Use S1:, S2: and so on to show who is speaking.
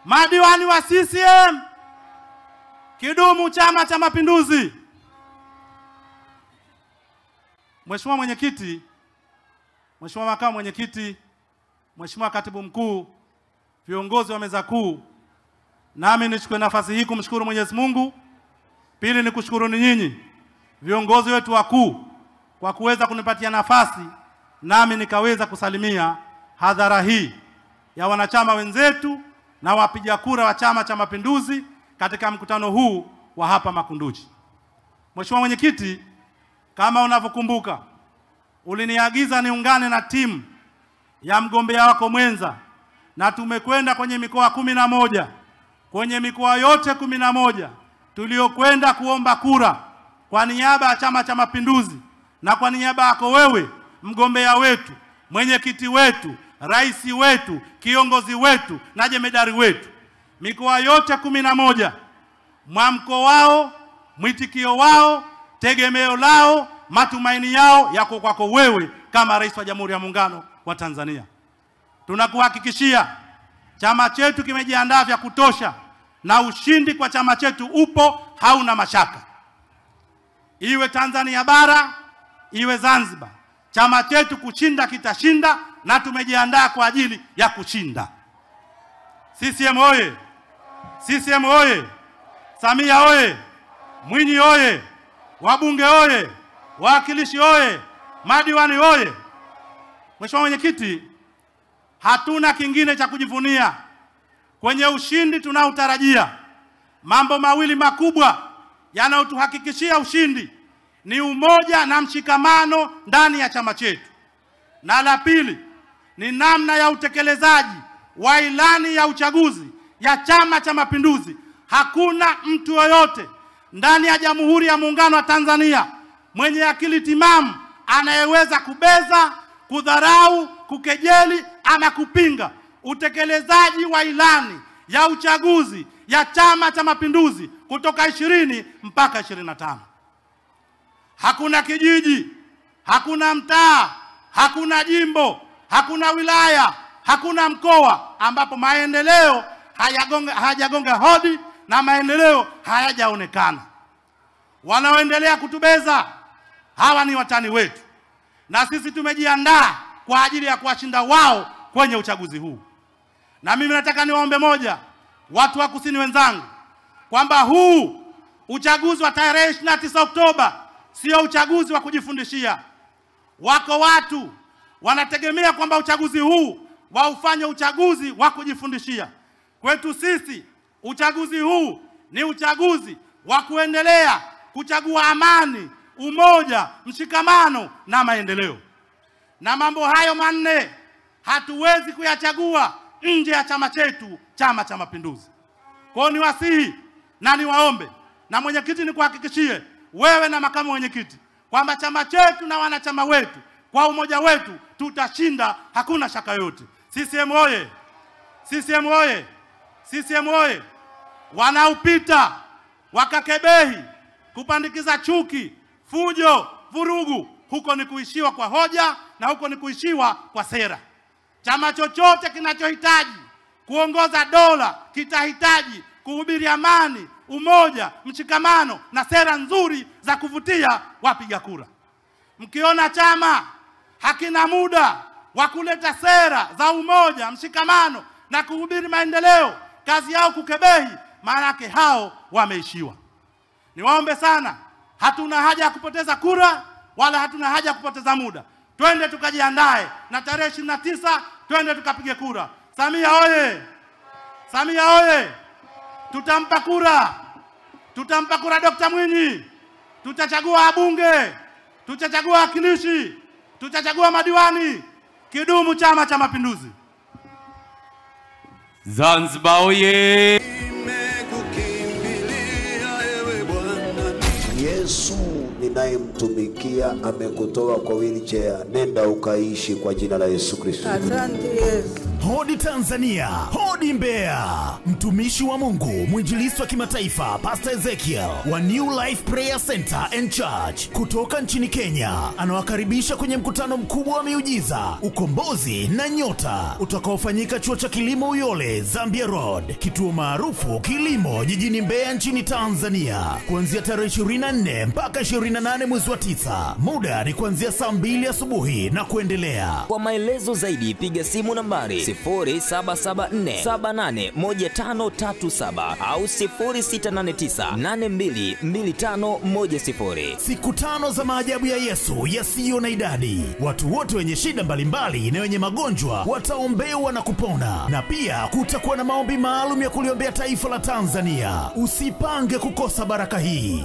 S1: Madiwani wa CCM, kidumu Chama cha Mapinduzi. Mheshimiwa Mwenyekiti, Mheshimiwa Makamu Mwenyekiti, Mheshimiwa Katibu Mkuu, viongozi wa meza kuu, nami nichukue nafasi hii kumshukuru Mwenyezi Mungu. Pili ni kushukuru ni nyinyi viongozi wetu wakuu kwa kuweza kunipatia nafasi nami nikaweza kusalimia hadhara hii ya wanachama wenzetu na wapiga kura wa Chama cha Mapinduzi katika mkutano huu wa hapa Makunduchi. Mheshimiwa Mwenyekiti, kama unavyokumbuka, uliniagiza niungane na timu ya mgombea wako mwenza na tumekwenda kwenye mikoa 11. Kwenye mikoa yote 11 tuliokwenda kuomba kura kwa niaba ya Chama cha Mapinduzi na kwa niaba yako wewe, mgombea wetu, mwenyekiti wetu, rais wetu, kiongozi wetu na jemedari wetu, mikoa yote 11, mwamko wao, mwitikio wao, tegemeo lao, matumaini yao yako kwako wewe kama rais wa Jamhuri ya Muungano wa Tanzania. Tunakuhakikishia chama chetu kimejiandaa vya kutosha na ushindi kwa chama chetu upo, hauna mashaka. Iwe Tanzania bara, iwe Zanzibar, chama chetu kushinda kitashinda na tumejiandaa kwa ajili ya kushinda. CCM oye! CCM oye! Samia oye! Mwinyi oye! Wabunge oye! Wawakilishi oye! Madiwani oye! Mheshimiwa Mwenyekiti, hatuna kingine cha kujivunia kwenye ushindi tunaotarajia. Mambo mawili makubwa yanayotuhakikishia ushindi ni umoja na mshikamano ndani ya chama chetu, na la pili ni namna ya utekelezaji wa ilani ya uchaguzi ya Chama cha Mapinduzi. Hakuna mtu yoyote ndani ya Jamhuri ya Muungano wa Tanzania mwenye akili timamu anayeweza kubeza, kudharau, kukejeli ama kupinga utekelezaji wa ilani ya uchaguzi ya Chama cha Mapinduzi kutoka 20 mpaka 25. Hakuna kijiji, hakuna mtaa, hakuna jimbo, hakuna wilaya, hakuna mkoa ambapo maendeleo hayajagonga hodi na maendeleo hayajaonekana. Wanaoendelea kutubeza hawa ni watani wetu, na sisi tumejiandaa kwa ajili ya kuwashinda wao kwenye uchaguzi huu. Na mimi nataka niwaombe moja, watu wa Kusini wenzangu, kwamba huu uchaguzi wa tarehe 29 Oktoba sio uchaguzi wa kujifundishia. Wako watu wanategemea kwamba uchaguzi huu waufanye uchaguzi wa kujifundishia. Kwetu sisi uchaguzi huu ni uchaguzi wa kuendelea kuchagua amani, umoja, mshikamano na maendeleo. Na mambo hayo manne hatuwezi kuyachagua nje ya chama chetu, Chama cha Mapinduzi. Kwa hiyo niwasihi na niwaombe, na mwenyekiti nikuhakikishie wewe na makamu mwenyekiti, kwamba chama chetu na wanachama wetu kwa umoja wetu tutashinda, hakuna shaka yote. CCM oye! CCM oye! CCM oye! Wanaupita wakakebehi kupandikiza chuki, fujo, vurugu, huko ni kuishiwa kwa hoja na huko ni kuishiwa kwa sera. Chama chochote kinachohitaji kuongoza dola kitahitaji kuhubiri amani, umoja, mshikamano na sera nzuri za kuvutia wapiga kura. Mkiona chama hakina muda wa kuleta sera za umoja, mshikamano na kuhubiri maendeleo, kazi yao kukebehi, maana yake hao wameishiwa. Niwaombe sana, hatuna haja ya kupoteza kura wala hatuna haja ya kupoteza muda. Twende tukajiandae na tarehe 29 twende tukapige kura. Samia oye! Samia oye! Tutampa kura. Tutampa kura Dr. Mwinyi. Tutachagua wabunge, tutachagua wakilishi, tutachagua madiwani. Kidumu Chama cha Mapinduzi.
S2: Zanzibar oye!
S3: Yesu ninayemtumikia amekutoa kwa wheelchair, nenda ukaishi kwa jina la Yesu Kristo.
S4: Asante Yesu. Hodi Tanzania, hodi Mbeya. Mtumishi wa Mungu, mwinjilisti wa kimataifa, Pastor Ezekiel wa New Life Prayer Center and Church kutoka nchini Kenya anawakaribisha kwenye mkutano mkubwa wa miujiza, ukombozi na nyota utakaofanyika chuo cha kilimo Uyole, Zambia Road, kituo maarufu kilimo jijini Mbeya nchini Tanzania, kuanzia tarehe 24 mpaka 28 mwezi wa 9. Muda ni kuanzia saa 2 asubuhi na kuendelea.
S5: Kwa maelezo zaidi piga simu nambari 0774781537 au 0689822510.
S4: Siku 5 za maajabu ya Yesu yasiyo na idadi. Watu wote wenye shida mbalimbali na wenye magonjwa wataombewa na kupona, na pia kutakuwa na maombi maalum ya kuliombea taifa la Tanzania. Usipange kukosa baraka hii.